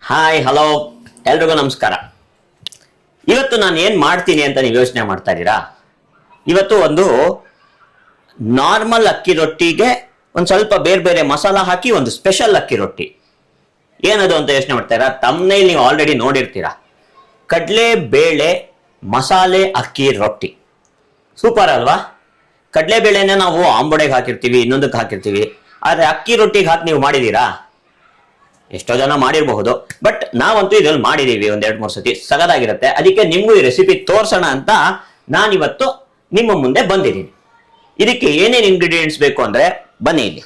Hi hello ಎಲ್ರಿಗೂ ನಮಸ್ಕಾರ. ಇವತ್ತು ನಾನು ಏನು ಮಾಡ್ತೀನಿ ಅಂತ ನೀವು ಯೋಚನೆ ಮಾಡ್ತಾ ಇದ್ದೀರಾ? ಇವತ್ತು ಒಂದು ನಾರ್ಮಲ್ ಅಕ್ಕಿ ರೊಟ್ಟಿಗೆ ಒಂದು ಸ್ವಲ್ಪ ಬೇರೆ ಬೇರೆ ಮಸಾಲ ಹಾಕಿ ಒಂದು ಸ್ಪೆಷಲ್ ಅಕ್ಕಿ ರೊಟ್ಟಿ. ಏನದು ಅಂತ ಯೋಚನೆ ಮಾಡ್ತಾಯಿರಾ? ತಮ್ಮನೇಲಿ ನೀವು ಆಲ್ರೆಡಿ ನೋಡಿರ್ತೀರಾ. ಕಡಲೆ ಬೇಳೆ ಮಸಾಲೆ ಅಕ್ಕಿ ರೊಟ್ಟಿ ಸೂಪರ್ ಅಲ್ವಾ? ಕಡಲೆ ಬೇಳೆನ ನಾವು ಆಂಬೊಡೆಗೆ ಹಾಕಿರ್ತೀವಿ, ಇನ್ನೊಂದಕ್ಕೆ ಹಾಕಿರ್ತೀವಿ. ಆದರೆ ಅಕ್ಕಿ ರೊಟ್ಟಿಗೆ ಹಾಕಿ ನೀವು ಮಾಡಿದ್ದೀರಾ? ಎಷ್ಟೋ ಜನ ಮಾಡಿರಬಹುದು, ಬಟ್ ನಾವಂತೂ ಇದ್ರಲ್ಲಿ ಮಾಡಿದೀವಿ ಒಂದ್ 2-3 ಸತಿ. ಸಗದಾಗಿರುತ್ತೆ. ಅದಕ್ಕೆ ನಿಮ್ಗೂ ಈ ರೆಸಿಪಿ ತೋರ್ಸೋಣ ಅಂತ ನಾನಿವತ್ತು ನಿಮ್ಮ ಮುಂದೆ ಬಂದಿದ್ದೀನಿ. ಇದಕ್ಕೆ ಏನೇನು ಇಂಗ್ರೀಡಿಯೆಂಟ್ಸ್ ಬೇಕು ಅಂದ್ರೆ ಬನ್ನಿ ಇಲ್ಲಿ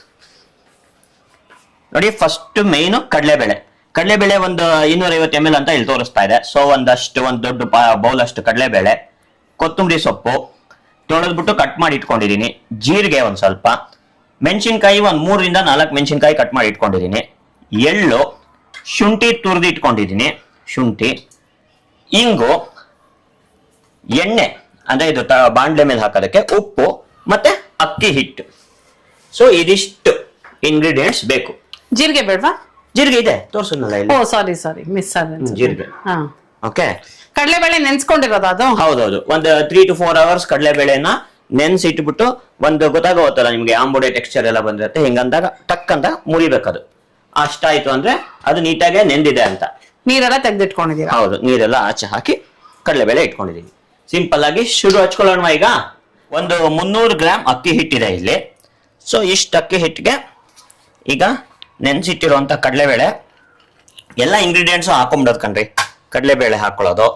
ನೋಡಿ. ಫಸ್ಟ್ ಮೇನು ಕಡಲೆಬೇಳೆ. ಕಡಲೆಬೇಳೆ ಒಂದು 250 ml ಅಂತ ಇಲ್ಲಿ ತೋರಿಸ್ತಾ ಇದೆ. ಸೊ ಒಂದು ದೊಡ್ಡ ಬೌಲ್ ಅಷ್ಟು ಕಡಲೆಬೇಳೆ, ಕೊತ್ತಂಬರಿ ಸೊಪ್ಪು ತೊಳೆದ್ಬಿಟ್ಟು ಕಟ್ ಮಾಡಿ ಇಟ್ಕೊಂಡಿದ್ದೀನಿ, ಜೀರಿಗೆ ಒಂದ್ ಸ್ವಲ್ಪ, ಮೆಣಸಿನ್ಕಾಯಿ ಒಂದು 3ರಿಂದ 4 ಮೆಣಸಿನ್ಕಾಯಿ ಕಟ್ ಮಾಡಿ ಇಟ್ಕೊಂಡಿದ್ದೀನಿ, ಎಳ್ಳು, ಶುಂಠಿ ತುರಿದು ಇಟ್ಕೊಂಡಿದ್ದೀನಿ, ಶುಂಠಿ, ಇಂಗು, ಎಣ್ಣೆ ಅಂದ್ರೆ ಇದು ಬಾಂಡ್ಲೆ ಮೇಲೆ ಹಾಕೋದಕ್ಕೆ, ಉಪ್ಪು ಮತ್ತೆ ಅಕ್ಕಿ ಹಿಟ್ಟು. ಸೊ ಇದಿಷ್ಟು ಇಂಗ್ರೀಡಿಯೆಂಟ್ಸ್ ಬೇಕು. ಜೀರಿಗೆ ಬೇಡವಾ? ಜೀರಿಗೆ ಇದೆ, ತೋರ್ಸೋನಲ್ಲ ಇಲ್ಲಿ. ಓ ಸಾರಿ ಮಿಸ್ ಆದ ಜೀರಿಗೆ. ಓಕೆ. ಕಡಲೆಬೇಳೆ ನೆನ್ಸ್ಕೊಂಡಿರೋದು ಅದು? ಹೌದೌದು. ಒಂದು 3 to 4 hours ಕಡಲೆಬೇಳೆನ ನೆನ್ಸಿಟ್ಬಿಟ್ಟು ಒಂದು ಗೊತ್ತಾಗೋತ್ತಲ್ಲ ನಿಮ್ಗೆ, ಆಂಬೊಡೆ ಟೆಕ್ಸ್ಚರ್ ಎಲ್ಲ ಬಂದಿರುತ್ತೆ. ಹಿಂಗಂದಾಗ ಟಕ್ ಅಂತ ಮುರಿಬೇಕದು. ಅಷ್ಟಾಯ್ತು ಅಂದ್ರೆ ಅದು ನೀಟಾಗೆ ನೆಂದಿದೆ ಅಂತ. ನೀರೆಲ್ಲ ತೆಗೆದಿಟ್ಕೊಂಡಿದ್ದೀರಾ? ಹೌದು, ನೀರೆಲ್ಲ ಆಚೆ ಹಾಕಿ ಕಡಲೆಬೇಳೆ ಇಟ್ಕೊಂಡಿದೀನಿ. ಸಿಂಪಲ್ ಆಗಿ ಶುರು ಹಚ್ಕೊಳ್ಳೋಣ. ಈಗ ಒಂದು 300 ಗ್ರಾಮ್ ಅಕ್ಕಿ ಹಿಟ್ಟಿದೆ ಇಲ್ಲಿ. ಸೊ ಇಷ್ಟು ಅಕ್ಕಿ ಹಿಟ್ಟಿಗೆ ಈಗ ನೆನ್ಸಿಟ್ಟಿರುವಂತ ಕಡಲೆಬೇಳೆ ಎಲ್ಲ ಇಂಗ್ರೀಡಿಯೆಂಟ್ಸು ಹಾಕೊಂಡ್ಬಿಡೋದು ಕಣ್ರಿ. ಕಡಲೆಬೇಳೆ ಹಾಕೊಳ್ಳೋದು,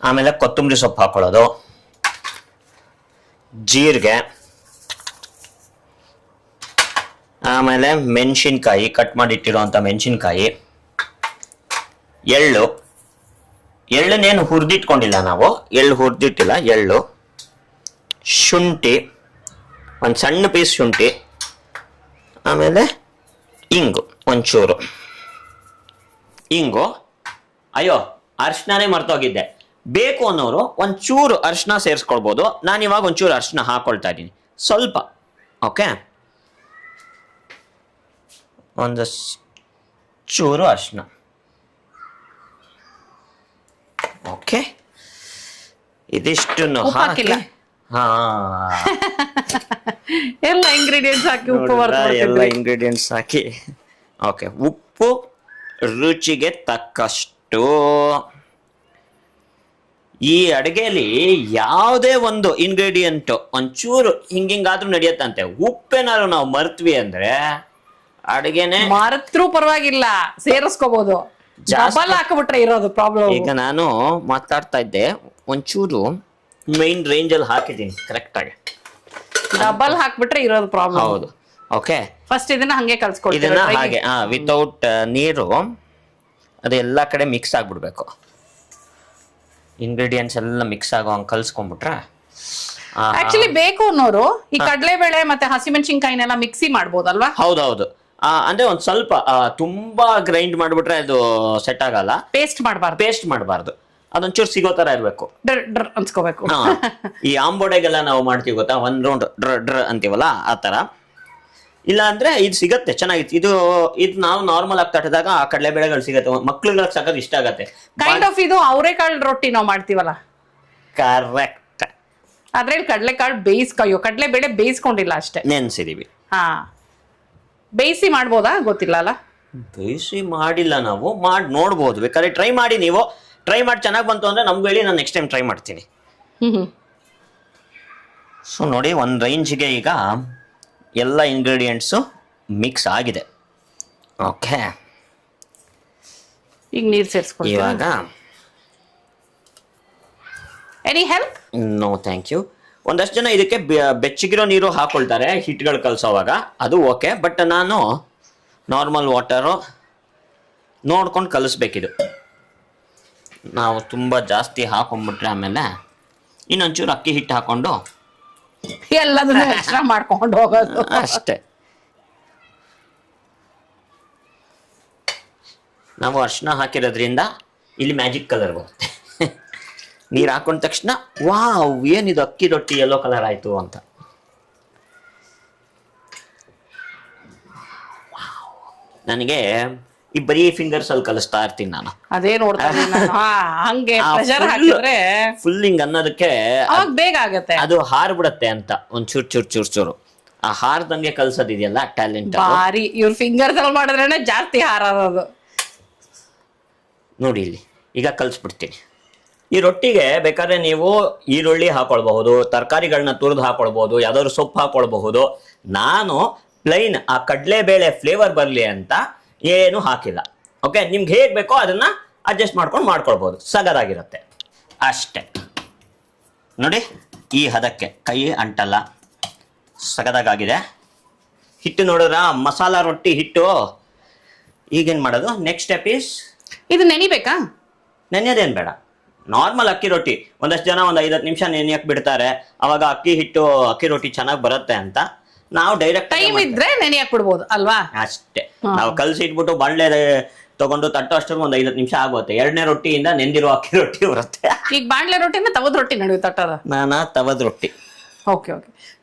ಆಮೇಲೆ ಕೊತ್ತಂಬರಿ ಸೊಪ್ಪು ಹಾಕೊಳ್ಳೋದು, ಜೀರಿಗೆ, ಆಮೇಲೆ ಮೆಣಸಿನ್ಕಾಯಿ ಕಟ್ ಮಾಡಿ ಇಟ್ಟಿರುವಂತ ಮೆಣಸಿನ್ಕಾಯಿ, ಎಳ್ಳನ್ನೇನು ಹುರಿದಿಟ್ಕೊಂಡಿಲ್ಲ ನಾವು, ಎಳ್ಳು ಹುರಿದಿಟ್ಟಿಲ್ಲ, ಎಳ್ಳು, ಶುಂಠಿ, ಒಂದು ಸಣ್ಣ ಪೀಸ್ ಶುಂಠಿ, ಆಮೇಲೆ ಇಂಗು ಒಂಚೂರು. ಇಂಗು, ಅಯ್ಯೋ ಅರ್ಶಿಣನೇ ಮರ್ತೋಗಿದ್ದೆ. ಬೇಕು ಅನ್ನೋರು ಒಂಚೂರು ಅರ್ಶಿನ ಸೇರಿಸ್ಕೊಳ್ಬೋದು. ನಾನು ಇವಾಗ ಒಂಚೂರು ಅರ್ಶಿನ ಹಾಕೊಳ್ತಾ ಇದ್ದೀನಿ, ಸ್ವಲ್ಪ. ಓಕೆ, ಒಂದು ಚೂರು ಅರ್ಶಿನ. ಓಕೆ, ಇದಿಷ್ಟನ್ನು ಹಾಕಿ, ಹಾ ಎಲ್ಲ ಇಂಗ್ರೀಡಿಯೆಂಟ್ಸ್ ಹಾಕಿ ಉಪ್ಪು ಎಲ್ಲ ಇಂಗ್ರೀಡಿಯೆಂಟ್ಸ್ ಹಾಕಿ. ಓಕೆ, ಉಪ್ಪು ರುಚಿಗೆ ತಕ್ಕಷ್ಟು. ಈ ಅಡುಗೆಯಲ್ಲಿ ಯಾವುದೇ ಒಂದು ಇಂಗ್ರೀಡಿಯೆಂಟ್ ಒಂಚೂರು ಹಿಂಗಾದ್ರೂ ನಡೆಯತ್ತಂತೆ. ಉಪ್ಪೇನಾದ್ರು ನಾವು ಮರ್ತ್ವಿ ಅಂದ್ರೆ ಅಡುಗೆನೆ ಮರೆತ್ರೂ ಪರವಾಗಿಲ್ಲ, ಸೇರಿಸ್ಕೋಬಹುದು. ಡಬಲ್ ಹಾಕ್ಬಿಟ್ರೆ ಇರೋದು ಪ್ರಾಬ್ಲಮ್. ಈಗ ನಾನು ಮಾತಾಡ್ತಾ ಇದ್ದೆ, ಒಂಚೂರು ಮೈನ್ ರೇಂಜ್ ಅಲ್ಲಿ ಹಾಕಿದ್ದೀನಿ ಕರೆಕ್ಟ್ ಆಗಿ. ಡಬಲ್ ಹಾಕ್ಬಿಟ್ರೆ ಇರೋದು ಪ್ರಾಬ್ಲಮ್. ಹೌದು. ಓಕೆ, ಫಸ್ಟ್ ಇದನ್ನ ಹಂಗೆ ಕಲ್ಸ್ಕೊಳ್ತೀವಿ. ಇದನ್ನ ಹಾಗೆ ವಿತೌಟ್ ನೀರು ಅದೆಲ್ಲ ಕಡೆ ಮಿಕ್ಸ್ ಆಗ್ಬಿಡ್ಬೇಕು. ಇಂಗ್ರೀಡಿಯೆಂಟ್ಸ್ ಎಲ್ಲ ಮಿಕ್ಸ್ ಆಗೋ ಹಂಗೆ ಕಲ್ಸ್ಕೊಂಡ್ಬಿಟ್ರೆ. ಆಕ್ಚುಲಿ ಬೇಕು ಅನ್ನೋರು ಈ ಕಡಲೆಬೇಳೆ ಮತ್ತೆ ಹಸಿಮೆಣಸಿನ್ಕಾಯಿನೆಲ್ಲ ಮಿಕ್ಸಿ ಮಾಡ್ಬೋದಲ್ವಾ? ಹೌದೌದು. ಅಂದ್ರೆ ಒಂದ್ ಸ್ವಲ್ಪ ತುಂಬಾ ಗ್ರೈಂಡ್ ಮಾಡ್ಬಿಟ್ರೆ ಅದು ಸೆಟ್ ಆಗಲ್ಲ. ಪೇಸ್ಟ್ ಮಾಡಬಾರ್ದು, ಅದೊಂಚೂರು ಸಿಗೋ ತರ ಇರ್ಬೇಕು. ಡ್ರ್ ಅನ್ಸ್ಕೋಬೇಕು. ಈ ಆಂಬೊಡೆಗೆಲ್ಲ ನಾವು ಮಾಡ್ತೀವಿ ಗೊತ್ತಾ, ಒಂದ್ ರೌಂಡ್ ಡ್ರ ಅಂತೀವಲ್ಲ ಆ ತರ. ಇಲ್ಲ ಅಂದ್ರೆ ಇದು ಸಿಗತ್ತೆ ಚೆನ್ನಾಗಿತ್ತು. ಇದು ನಾವು ನಾರ್ಮಲ್ ಆಗಿ ತಟ್ಟದಾಗ ಆ ಕಡಲೆಬೇಳೆಗಳು ಸಿಗತ್ತೆ. ಮಕ್ಳುಗಳಿಗೆ ಸಾಕೋದು ಇಷ್ಟ ಆಗತ್ತೆ. ಕೈಂಡ್ ಆಫ್ ಇದು ಅವರೆಕಾಳು ರೊಟ್ಟಿ ನಾವು ಮಾಡ್ತೀವಲ್ಲ, ಕರೆಕ್ಟ್. ಅದ್ರಲ್ಲಿ ಕಡಲೆಕಾಳು ಕಡಲೆಬೇಳೆ ಬೇಯಿಸ್ಕೊಂಡಿಲ್ಲ ಅಷ್ಟೇ, ನೆನ್ಸಿದೀವಿ. ಹಾ, ಬೇಯಿಸಿ ಮಾಡ್ಬೋದಾ ಗೊತ್ತಿಲ್ಲ ಅಲ್ಲ. ಬೇಯಿಸಿ ಮಾಡಿಲ್ಲ ನಾವು, ಮಾಡಿ ನೋಡ್ಬೋದು. ಬೇಕಾದ್ರೆ ಟ್ರೈ ಮಾಡಿ. ನೀವು ಟ್ರೈ ಮಾಡಿ ಚೆನ್ನಾಗಿ ಬಂತು ಅಂದ್ರೆ ನಮ್ಗೆ ಹೇಳಿ, ನಾನು ನೆಕ್ಸ್ಟ್ ಟೈಮ್ ಟ್ರೈ ಮಾಡ್ತೀನಿ. ಸೊ ನೋಡಿ, ಒಂದು ರೇಂಜ್ಗೆ ಈಗ ಎಲ್ಲ ಇಂಗ್ರೀಡಿಯೆಂಟ್ಸು ಮಿಕ್ಸ್ ಆಗಿದೆ. ಓಕೆ, ಈಗ ನೀರು ಸೇರಿಸ್ಕೊಳ್ಳಿ. ಇವಾಗ any help? No thank you. ಒಂದಷ್ಟು ಜನ ಇದಕ್ಕೆ ಬೆಚ್ಚಗಿರೋ ನೀರು ಹಾಕೊಳ್ತಾರೆ ಹಿಟ್ಗಳು ಕಲಸೋವಾಗ, ಅದು ಓಕೆ. ಬಟ್ ನಾನು ನಾರ್ಮಲ್ ವಾಟರು ನೋಡ್ಕೊಂಡು ಕಲಿಸ್ಬೇಕಿದು. ನಾವು ತುಂಬ ಜಾಸ್ತಿ ಹಾಕೊಂಡ್ಬಿಟ್ರೆ ಆಮೇಲೆ ಇನ್ನೊಂಚೂರು ಅಕ್ಕಿ ಹಿಟ್ಟು ಹಾಕೊಂಡು ಎಲ್ಲದನ್ನು ಎಕ್ಸ್ಟ್ರಾ ಮಾಡ್ಕೊಂಡು ಹೋಗೋದು ಅಷ್ಟೇ. ನಾವು ಅರ್ಶಿನ ಹಾಕಿರೋದ್ರಿಂದ ಇಲ್ಲಿ ಮ್ಯಾಜಿಕ್ ಕಲರ್ ಬರುತ್ತೆ. ನೀರು ಹಾಕೊಂಡ ತಕ್ಷಣ ವಾವ್, ಏನಿದು ಅಕ್ಕಿ ರೊಟ್ಟಿ ಯೆಲ್ಲೋ ಕಲರ್ ಆಯ್ತು ಅಂತ. ನನಗೆ ಈ ಬರೀ ಫಿಂಗರ್ಸ್ ಅಲ್ಲಿ ಕಲಿಸ್ತಾ ಇರ್ತೀನಿ ನಾನು. ಅದೇ ನೋಡ್ತಾ ಇದೀನಿ ನಾನು. ಹಂಗೆ ಪ್ರೆಷರ್ ಹಾಕಿದ್ರೆ ಫುಲ್ ಹಿಂಗ್ ಅನ್ನೋದಕ್ಕೆ ಅವಾಗ ಬೇಗ ಆಗತ್ತೆ. ಅದು ಹಾರ್ಬಿಡತ್ತೆ ಅಂತ ಒಂದ್ ಚೂರು ಆ ಹಾರ್ದಂಗೆ ಕಲ್ಸೋದಿದೆಯಲ್ಲ ಟ್ಯಾಲೆಂಟ್. ಬಾರಿ ಇವ್ರ ಫಿಂಗರ್ಸ್ ಅಲ್ಲಿ ಮಾಡಿದ್ರೇನೆ ಜಾಸ್ತಿ ಹಾರೋದು. ನೋಡಿ ಇಲ್ಲಿ ಈಗ ಕಲ್ಸ್ಬಿಡ್ತೀನಿ. ಈ ರೊಟ್ಟಿಗೆ ಬೇಕಾದ್ರೆ ನೀವು ಈರುಳ್ಳಿ ಹಾಕೊಳ್ಬಹುದು, ತರಕಾರಿಗಳನ್ನ ತುರಿದು ಹಾಕೊಳ್ಬಹುದು, ಯಾವ್ದಾದ್ರು ಸೊಪ್ಪು ಹಾಕೊಳ್ಬಹುದು. ನಾನು ಪ್ಲೈನ್ ಆ ಕಡಲೆಬೇಳೆ ಫ್ಲೇವರ್ ಬರಲಿ ಅಂತ ಏನು ಹಾಕಿಲ್ಲ. ಓಕೆ, ನಿಮ್ಗೆ ಹೇಗೆ ಬೇಕೋ ಅದನ್ನ ಅಡ್ಜಸ್ಟ್ ಮಾಡ್ಕೊಳ್ಬಹುದು. ಸಗದಾಗಿರುತ್ತೆ ಅಷ್ಟೇ. ನೋಡಿ ಈ ಹದಕ್ಕೆ ಕೈ ಅಂಟಲ್ಲ, ಸಗದಾಗಿದೆ. ಹಿಟ್ಟು ನೋಡಿದ್ರ ಮಸಾಲ ರೊಟ್ಟಿ ಹಿಟ್ಟು. ಈಗೇನ್ ಮಾಡೋದು, ನೆಕ್ಸ್ಟ್ ಸ್ಟೆಪ್ ಈಸ್ ಇದು ನೆನಿಬೇಕಾ? ನೆನೆಯೋದೇನು ಬೇಡ, ನಾರ್ಮಲ್ ಅಕ್ಕಿ ರೊಟ್ಟಿ. ಒಂದಷ್ಟು ಜನ ಒಂದು 5-10 ನಿಮಿಷ ನೆನೆಯಕ್ಕೆ ಬಿಡ್ತಾರೆ, ಅವಾಗ ಅಕ್ಕಿ ರೊಟ್ಟಿ ಚೆನ್ನಾಗಿ ಬರುತ್ತೆ ಅಂತ. ನಾವು ಡೈರೆಕ್ಟ್ ಟೈಮ್ ಇದ್ರೆ ನೆನೆಯಕ್ ಬಿಡ್ಬೋದು ಅಲ್ವಾ? ಅಷ್ಟೇ. ನಾವು ಕಲ್ಸಿ ಇಟ್ಬಿಟ್ಟು ಬಾಣಲೆ ತಗೊಂಡು ತಟ್ಟೋ ಅಷ್ಟೊಂದು ಒಂದು 5-10 ನಿಮಿಷ ಆಗುತ್ತೆ. ಎರಡನೇ ರೊಟ್ಟಿಯಿಂದ ನೆಂದಿರೋ ಅಕ್ಕಿ ರೊಟ್ಟಿ ಬರುತ್ತೆ. ಈಗ ಬಾಣ್ಲೆ ರೊಟ್ಟಿನ ತವದ್ ರೊಟ್ಟಿ ನಡುವೆ ತಟ್ಟದ? ನಾನಾ ತವದ್ ರೊಟ್ಟಿ. ಓಕೆ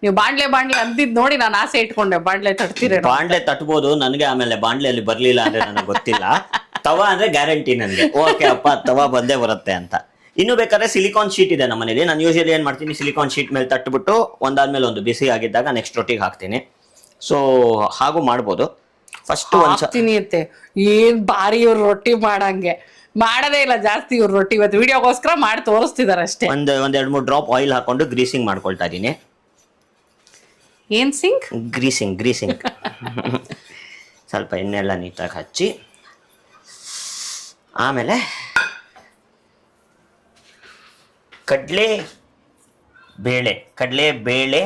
ನೀವು ಬಾಣ್ಲೆ ಅಂದಿದ್ ನೋಡಿ ನಾನು ಆಸೆ ಇಟ್ಕೊಂಡೆ ಬಾಣ್ಲೆ ತಟ್ತೀರ. ಬಾಣ್ಲೆ ತಟ್ಬೋದು ನನಗೆ, ಆಮೇಲೆ ಬಾಣ್ಲೆಯಲ್ಲಿ ಬರ್ಲಿಲ್ಲ ಅಂದ್ರೆ ನನಗೆ ಗೊತ್ತಿಲ್ಲ. ತವ ಅಂದ್ರೆ ಗ್ಯಾರಂಟಿ ನನಗೆ. ಓಕೆ ಅಪ್ಪ ತವ ಬಂದೇ ಬರುತ್ತೆ ಅಂತ. ಇನ್ನು ಬೇಕಾದ್ರೆ ಸಿಲಿಕಾನ್ ಶೀಟ್ ಇದೆ ನಮ್ಮ ಮನೇಲಿ. ನಾನು ಯೂಶಲಿ ಏನ್ ಮಾಡ್ತೀನಿ, ಸಿಲಿಕಾನ್ ಶೀಟ್ ಮೇಲೆ ತಟ್ಬಿಟ್ಟು ಒಂದಾದ್ಮೇಲೆ ಒಂದು ಬಿಸಿ ಆಗಿದ್ದಾಗ ನೆಕ್ಸ್ಟ್ ರೊಟ್ಟಿಗೆ ಹಾಕ್ತೀನಿ. ಸೊ ಹಾಗೂ ಮಾಡ್ಬೋದು. ಫಸ್ಟ್ ಹಾಕ್ತೀನಿ ಅಂತೆ. ಏನ್ ಬಾರಿ ಇವ್ರು ರೊಟ್ಟಿ ಮಾಡಂಗೆ ಮಾಡದೇ ಇಲ್ಲ ಜಾಸ್ತಿ ಇವ್ರು ರೊಟ್ಟಿ. ಇವತ್ತು ವಿಡಿಯೋಗೋಸ್ಕರ ಮಾಡಿ ತೋರಿಸ್ತಿದಾರೆ ಅಷ್ಟೇ. ಒಂದ್ 2-3 ಡ್ರಾಪ್ ಆಯಿಲ್ ಹಾಕೊಂಡು ಗ್ರೀಸಿಂಗ್ ಮಾಡ್ಕೊಳ್ತಾ ಇದೀನಿ. ಏನ್ ಸಿಂಕ್? ಗ್ರೀಸಿಂಗ್ ಸ್ವಲ್ಪ ಎಣ್ಣೆ ಎಲ್ಲ ನೀಟಾಗಿ ಹಚ್ಚಿ, ಆಮೇಲೆ ಕಡಲೆ ಬೇಳೆ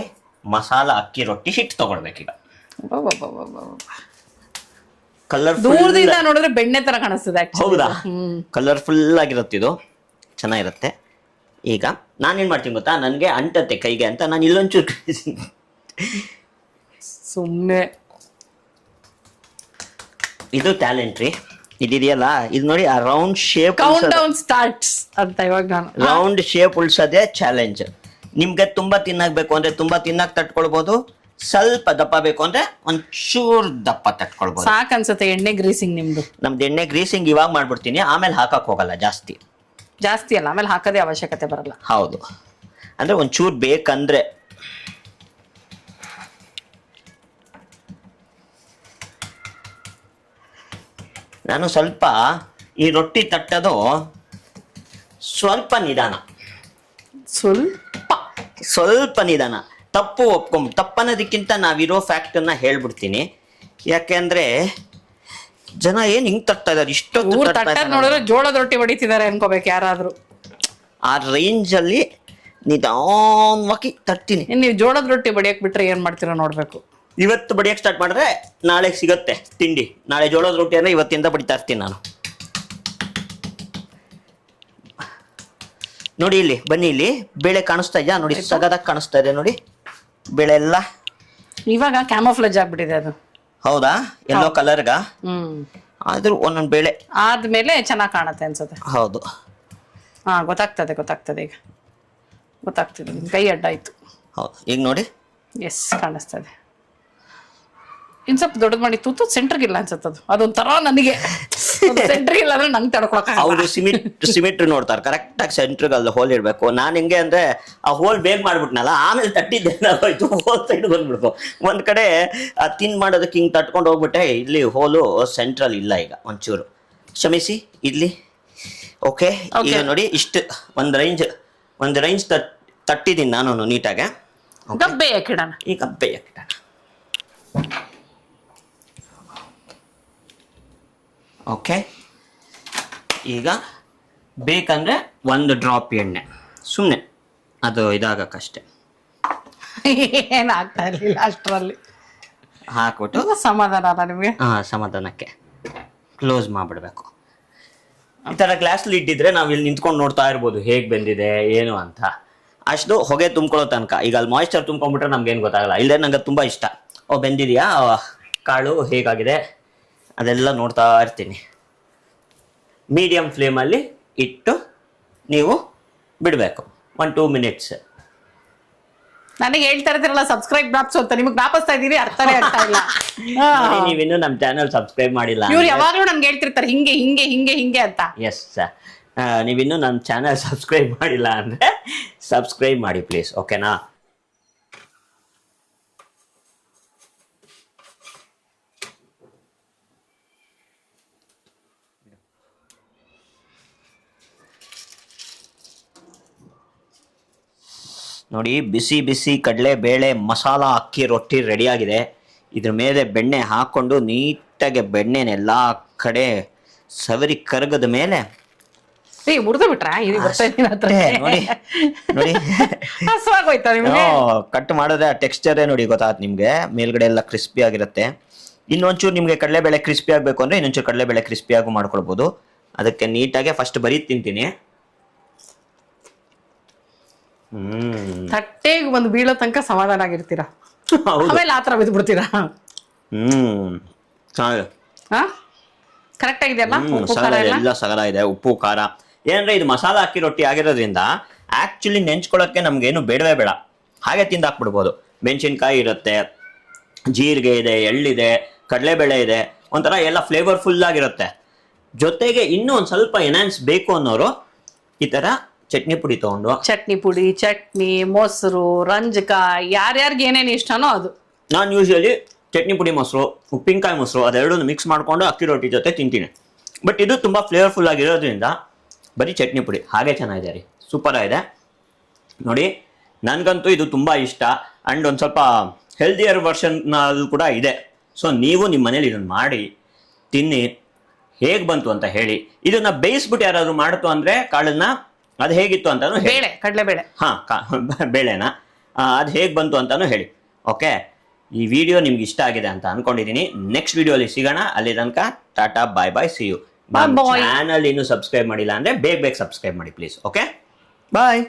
ಮಸಾಲ ಅಕ್ಕಿ ರೊಟ್ಟಿ ಹಿಟ್ಟು ತಗೊಳ್ಬೇಕೀಗ. ದೂರದಿಂದ ನೋಡಿದ್ರೆ ಬೆಣ್ಣೆ ತರ ಕಾಣಿಸ್ತದೆ. ಹೌದಾ? ಕಲರ್ಫುಲ್ ಆಗಿರುತ್ತೆ, ಇದು ಚೆನ್ನಾಗಿರುತ್ತೆ. ಈಗ ನಾನೇನ್ ಮಾಡ್ತೀನಿ ಗೊತ್ತಾ, ನನ್ಗೆ ಅಂಟತ್ತೆ ಕೈಗೆ ಅಂತ ನಾನು ಇಲ್ಲೊಂಚೂರು ಸುಮ್ಮನೆ. ಇದು ಟ್ಯಾಲೆಂಟ್ ರೀ. ಇದೆಯಲ್ಲ, ಇದು ನೋಡಿ ಆ round shape count down starts ಅಂತ. ಇವಾಗ ನಾನು ರೌಂಡ್ ಶೇಪ್ ಉಳ್ಸೋದೇ ಚಾಲೆಂಜ್. ನಿಮ್ಗೆ ತುಂಬಾ ತಿನ್ನಬೇಕು ಅಂದ್ರೆ ತುಂಬಾ ತಿನ್ನಕ್ ತಟ್ಕೊಳ್ಬಹುದು, ಸ್ವಲ್ಪ ದಪ್ಪ ಬೇಕು ಅಂದ್ರೆ ಒಂಚೂರ್ ದಪ್ಪ ತಟ್ಕೊಳ್ಬಹುದು. ಸಾಕ್ ಅನ್ಸುತ್ತೆ ಎಣ್ಣೆ ಗ್ರೀಸಿಂಗ್ ನಿಮ್ದು. ನಮ್ದು ಎಣ್ಣೆ ಗ್ರೀಸಿಂಗ್ ಇವಾಗ ಮಾಡ್ಬಿಡ್ತೀನಿ, ಆಮೇಲೆ ಹಾಕಕ್ ಹೋಗಲ್ಲ ಜಾಸ್ತಿ ಅಲ್ಲ, ಆಮೇಲೆ ಹಾಕೋದೇ ಅವಶ್ಯಕತೆ ಬರಲ್ಲ. ಹೌದು, ಅಂದ್ರೆ ಒಂಚೂರ್ ಬೇಕಂದ್ರೆ. ನಾನು ಸ್ವಲ್ಪ ಈ ರೊಟ್ಟಿ ತಟ್ಟೋದು ಸ್ವಲ್ಪ ನಿಧಾನ, ತಪ್ಪು ತಪ್ಪನ್ನೋದಕ್ಕಿಂತ ನಾವಿರೋ ಫ್ಯಾಕ್ಟ್ ಅನ್ನ ಹೇಳ್ಬಿಡ್ತೀನಿ. ಯಾಕೆಂದ್ರೆ ಜನ ಏನ್ ಹಿಂಗ್ ತಟ್ತಾ ಇದಾರೆ ಇಷ್ಟೊತ್ತು ನೋಡಿದ್ರೆ ಜೋಳದ ರೊಟ್ಟಿ ಹೊಡಿತಿದ್ದಾರೆ ಅನ್ಕೋಬೇಕು ಯಾರಾದ್ರೂ. ಆ ರೇಂಜ್ ಅಲ್ಲಿ ನಿಧಾನವಾಗಿ ತಟ್ತೀನಿ. ನೀವು ಜೋಳದ ರೊಟ್ಟಿ ಬಡಿಯಕ್ ಬಿಟ್ರೆ ಏನ್ ಮಾಡ್ತೀರಾ ನೋಡ್ಬೇಕು. ಇವತ್ತು ಬಡಿಯಕ್ ಸ್ಟಾರ್ಟ್ ಮಾಡಿದ್ರೆ ನಾಳೆ ಸಿಗತ್ತೆ ತಿಂಡಿ. ನಾಳೆ ಜೋಳದ ರೊಟ್ಟಿ ಅಂದ್ರೆ ಇವತ್ತಿಂದ ಬಡಿತಾ ಇರ್ತೀನಿ ನಾನು. ನೋಡಿ ಇಲ್ಲಿ ಬನ್ನಿ, ಇಲ್ಲಿ ಬೇಳೆ ಕಾಣಿಸ್ತಾ ಇದೆಯಾ ನೋಡಿ, ಸಗದಾಗಿ ಕಾಣಿಸ್ತಾ ಇದೆ ನೋಡಿ ಬೇಳೆ ಎಲ್ಲ. ಇವಾಗ ಕ್ಯಾಮೋಫ್ಲೇಜ್ ಆಗ್ಬಿಟ್ಟಿದೆ ಅದು. ಹೌದಾ? ಎಲ್ಲೋ ಕಲರ್ಗ. ಆದ್ರೂ ಒಂದೊಂದು ಬೇಳೆ ಆದ್ಮೇಲೆ ಚೆನ್ನಾಗ್ ಕಾಣತ್ತೆ ಅನ್ಸುತ್ತೆ. ಹೌದು, ಹಾ ಗೊತ್ತಾಗ್ತದೆ ಈಗ ಗೊತ್ತಾಗ್ತದೆ. ಕೈ ಅಡ್ಡ ಆಯ್ತು. ಹೌದು, ಈಗ ನೋಡಿ. ಎಸ್ ಕಾಣಿಸ್ತದೆ. ಇನ್ ಸ್ವಲ್ಪ ದೊಡ್ಡದ್ ಮಾಡಿ ತೂತು ಸೆಂಟ್ರಿಗೆ ಇಲ್ಲ ಅನ್ಸತ್ತದು. ಅದೊಂಥರ ನನಗೆ ಸೆಂಟ್ರಿಗೆ ಇಲ್ಲ ಅಂದ್ರೆ ನಂಗೆ ತಡ್ಕೊಳಕ. ಅವರು ಸಿಮಿಟ್ರಿ ನೋಡ್ತಾರೆ, ಕರೆಕ್ಟ್ ಆಗಿ ಸೆಂಟ್ರಿಗೆ ಅಲ್ಲಿ ಹೋಲ್ ಇಡ್ಬೇಕು. ನಾನು ಹೆಂಗೆ ಅಂದ್ರೆ ಆ ಹೋಲ್ ಬೇಗ ಮಾಡ್ಬಿಟ್ನಲ್ಲ, ಆಮೇಲೆ ತಟ್ಟಿದ್ದೇನಾಗೋಯ್ತು, ಹೋಲ್ ಸೈಡ್ ಬಂದ್ಬಿಡ್ತು. ಒಂದ್ ಕಡೆ ಆ ತಿನ್ ಮಾಡೋದಕ್ಕೆ ಹಿಂಗ್ ತಟ್ಕೊಂಡು ಹೋಗ್ಬಿಟ್ಟೆ, ಇಲ್ಲಿ ಹೋಲು ಸೆಂಟ್ರಲ್ ಇಲ್ಲ. ಈಗ ಒಂಚೂರು ಕ್ಷಮಿಸಿ ಇಲ್ಲಿ. ಓಕೆ, ಈಗ ನೋಡಿ ಇಷ್ಟು ಒಂದ್ ರೇಂಜ್ ತಟ್ಟಿದ್ದೀನಿ ನಾನು ನೀಟಾಗೆ. ಗಬ್ಬೆ ಯಾಕಿಡೋಣ, ಈ ಗಬ್ಬೆ ಯಾಕಿಡೋಣ. ಓಕೆ, ಈಗ ಬೇಕಂದ್ರೆ ಒಂದು ಡ್ರಾಪ್ ಎಣ್ಣೆ ಸುಮ್ಮನೆ ಅದು ಇದಾಗಕ್ಕಷ್ಟೆ ಏನಾಗ್ತಾ ಇರಲಿಲ್ಲ ಅಷ್ಟರಲ್ಲಿ ಹಾಕ್ಬಿಟ್ಟು ಸಮಾಧಾನ ನಿಮಗೆ. ಸಮಾಧಾನಕ್ಕೆ ಕ್ಲೋಸ್ ಮಾಡಿಬಿಡ್ಬೇಕು. ಈ ಥರ ಗ್ಲಾಸಲ್ಲಿ ಇಟ್ಟಿದ್ರೆ ನಾವು ಇಲ್ಲಿ ನಿಂತ್ಕೊಂಡು ನೋಡ್ತಾ ಇರ್ಬೋದು ಹೇಗೆ ಬೆಂದಿದೆ ಏನು ಅಂತ. ಅಷ್ಟು ಹೊಗೆ ತುಂಬ್ಕೊಳ್ಳೋ ತನಕ. ಈಗ ಅಲ್ಲಿ ಮಾಯಿಶ್ಚರ್ ತುಂಬ್ಕೊಂಡ್ಬಿಟ್ರೆ ನಮ್ಗೇನು ಗೊತ್ತಾಗಲ್ಲ. ಇಲ್ಲದೆ ನಂಗೆ ತುಂಬ ಇಷ್ಟ. ಬೆಂದಿದೆಯಾ, ಕಾಳು ಹೇಗಾಗಿದೆ ಅದೆಲ್ಲ ನೋಡ್ತಾ ಇರ್ತೀನಿ. ಮೀಡಿಯಂ ಫ್ಲೇಮಲ್ಲಿ ಇಟ್ಟು ನೀವು ಬಿಡಬೇಕು 1-2 ಮಿನಿಟ್ಸ್. ನನಗೆ ಹೇಳ್ತಾ ಇರ್ತೀರಲ್ಲ ಸಬ್ಸ್ಕ್ರೈಬ್ ಜ್ಞಾಪಿಸು ಅಂತ, ನಿಮಗೆ ಜ್ಞಾಪಿಸ್ತಾ ಇದೀನಿ, ಅರ್ಥನೇ ಆಗ್ತಾ ಇಲ್ಲ. ನೀವಿನ್ನು ನಮ್ಮ ಚಾನಲ್ ಸಬ್ಸ್ಕ್ರೈಬ್ ಮಾಡಿಲ್ಲ, ಇವ್ರು ಯಾವಾಗ್ಲೂ ನನ್ಗೆ ಹೇಳ್ತಿರ್ತಾರೆ ಹಿಂಗೆ ಹಿಂಗೆ ಹಿಂಗೆ ಹಿಂಗೆ ಅಂತ. ಎಸ್, ನೀವಿನ್ನು ನಮ್ಮ ಚಾನಲ್ ಸಬ್ಸ್ಕ್ರೈಬ್ ಮಾಡಿಲ್ಲ ಅಂದ್ರೆ ಸಬ್ಸ್ಕ್ರೈಬ್ ಮಾಡಿ ಪ್ಲೀಸ್, ಓಕೆನಾ? ನೋಡಿ, ಬಿಸಿ ಬಿಸಿ ಕಡಲೆ ಬೇಳೆ ಮಸಾಲ ಅಕ್ಕಿ ರೊಟ್ಟಿ ರೆಡಿ ಆಗಿದೆ. ಇದ್ರ ಮೇಲೆ ಬೆಣ್ಣೆ ಹಾಕೊಂಡು ನೀಟಾಗಿ ಬೆಣ್ಣೆನೆಲ್ಲ ಕಡೆ ಸವರಿ ಕರಗದ ಮೇಲೆ ಮುರಿದು ಬಿಟ್ರಾ? ನೋಡಿ ನೋಡಿ ಹಸುವಾಗೋಯ್ತಾ ನಿಮ್ಗೆ? ಕಟ್ ಮಾಡೋದೇ ಟೆಕ್ಸ್ಚರೇ ನೋಡಿ ಗೊತ್ತಾಯ್ತು ನಿಮ್ಗೆ. ಮೇಲ್ಗಡೆ ಎಲ್ಲ ಕ್ರಿಸ್ಪಿ ಆಗಿರುತ್ತೆ. ಇನ್ನೊಂಚೂರು ನಿಮ್ಗೆ ಕಡಲೆಬೇಳೆ ಕ್ರಿಸ್ಪಿ ಆಗ್ಬೇಕು ಅಂದ್ರೆ ಇನ್ನೊಂಚೂರು ಕಡಲೆಬೇಳೆ ಕ್ರಿಸ್ಪಿ ಆಗೂ ಮಾಡ್ಕೊಳ್ಬಹುದು. ಅದಕ್ಕೆ ನೀಟಾಗಿ ಫಸ್ಟ್ ಬರೀ ತಿಂತೀನಿ. ತಟ್ಟೆಗೆ ಒಂದು ಬೀಳೋ ತನಕ ಸಮಾಧಾನ ಆಗಿರ್ತೀರಾ, ಆಮೇಲೆ ಆತರ ಬಿದ್ದು ಬಿಡ್ತೀರಾ. ಕರೆಕ್ಟ್ ಆಗಿದೆಯಲ್ಲ? ಎಲ್ಲ ಸಗಲ ಇದೆ, ಉಪ್ಪು ಖಾರ. ಏನಂದ್ರೆ ಇದು ಮಸಾಲ ಅಕ್ಕಿ ರೊಟ್ಟಿ ಆಗಿರೋದ್ರಿಂದ ಆಕ್ಚುಲಿ ನೆಂಚ್ಕೊಳಕ್ಕೆ ನಮ್ಗೇನು ಬೇಡವೇ ಬೇಡ, ಹಾಗೆ ತಿಂದಾಕ್ಬಿಡ್ಬೋದು. ಮೆಣಸಿನ್ಕಾಯಿ ಇರುತ್ತೆ, ಜೀರಿಗೆ ಇದೆ, ಎಳ್ಳಿದೆ, ಕಡಲೆಬೇಳೆ ಇದೆ, ಒಂಥರ ಎಲ್ಲ ಫ್ಲೇವರ್ಫುಲ್ ಆಗಿರುತ್ತೆ. ಜೊತೆಗೆ ಇನ್ನೂ ಒಂದ್ ಸ್ವಲ್ಪ ಎನ್ಹಾನ್ಸ್ ಬೇಕು ಅನ್ನೋರು ಈ ತರ ಚಟ್ನಿ ಪುಡಿ ತಗೊಂಡು, ಚಟ್ನಿ ಪುಡಿ, ಚಟ್ನಿ, ಮೊಸರು, ರಂಜಕ, ಯಾರ್ಯಾರಿಗೆ ಏನೇನು ಇಷ್ಟನೋ ಅದು. ನಾನು ಯೂಶಲಿ ಚಟ್ನಿ ಪುಡಿ ಮೊಸರು, ಉಪ್ಪಿನಕಾಯಿ ಮೊಸರು ಅದೆರಡನ್ನು ಮಿಕ್ಸ್ ಮಾಡ್ಕೊಂಡು ಅಕ್ಕಿ ರೊಟ್ಟಿ ಜೊತೆ ತಿಂತೀನಿ. ಬಟ್ ಇದು ತುಂಬಾ ಫ್ಲೇವರ್ಫುಲ್ ಆಗಿರೋದ್ರಿಂದ ಬರೀ ಚಟ್ನಿ ಪುಡಿ ಹಾಗೆ ಚೆನ್ನಾಗಿದೆ ರೀ, ಸೂಪರ್ ಆಗಿದೆ. ನೋಡಿ, ನನಗಂತೂ ಇದು ತುಂಬಾ ಇಷ್ಟ. ಅಂಡ್ ಒಂದು ಸ್ವಲ್ಪ ಹೆಲ್ದಿಯರ್ ವರ್ಷನ್ ಕೂಡ ಇದೆ. ಸೊ ನೀವು ನಿಮ್ಮ ಮನೇಲಿ ಇದನ್ನು ಮಾಡಿ ತಿನ್ನಿ, ಹೇಗೆ ಬಂತು ಅಂತ ಹೇಳಿ. ಇದನ್ನ ಬೇಯಿಸ್ಬಿಟ್ಟು ಯಾರಾದ್ರು ಮಾಡ್ತು ಅಂದ್ರೆ ಕಾಳನ್ನ, ಅದು ಹೇಗಿತ್ತು ಅಂತಾನು ಹೇಳಿ. ಕಡಲೆಬೇಳೆ, ಬೇಳೆನ ಅದು ಹೇಗೆ ಬಂತು ಅಂತಾನು ಹೇಳಿ. ಓಕೆ, ಈ ವಿಡಿಯೋ ನಿಮ್ಗೆ ಇಷ್ಟ ಆಗಿದೆ ಅಂತ ಅನ್ಕೊಂಡಿದೀನಿ. ನೆಕ್ಸ್ಟ್ ವಿಡಿಯೋಲಿ ಸಿಗೋಣ. ಅಲ್ಲಿ ತನಕ ಟಾಟಾ, ಬಾಯ್ ಬಾಯ್, ಸಿ ಯು. ಚಾನಲ್ ಇನ್ನೂ ಸಬ್ಸ್ಕ್ರೈಬ್ ಮಾಡಿಲ್ಲ ಅಂದ್ರೆ ಬೇಗ ಬೇಗ ಸಬ್ಸ್ಕ್ರೈಬ್ ಮಾಡಿ ಪ್ಲೀಸ್. Okay, bye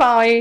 bye.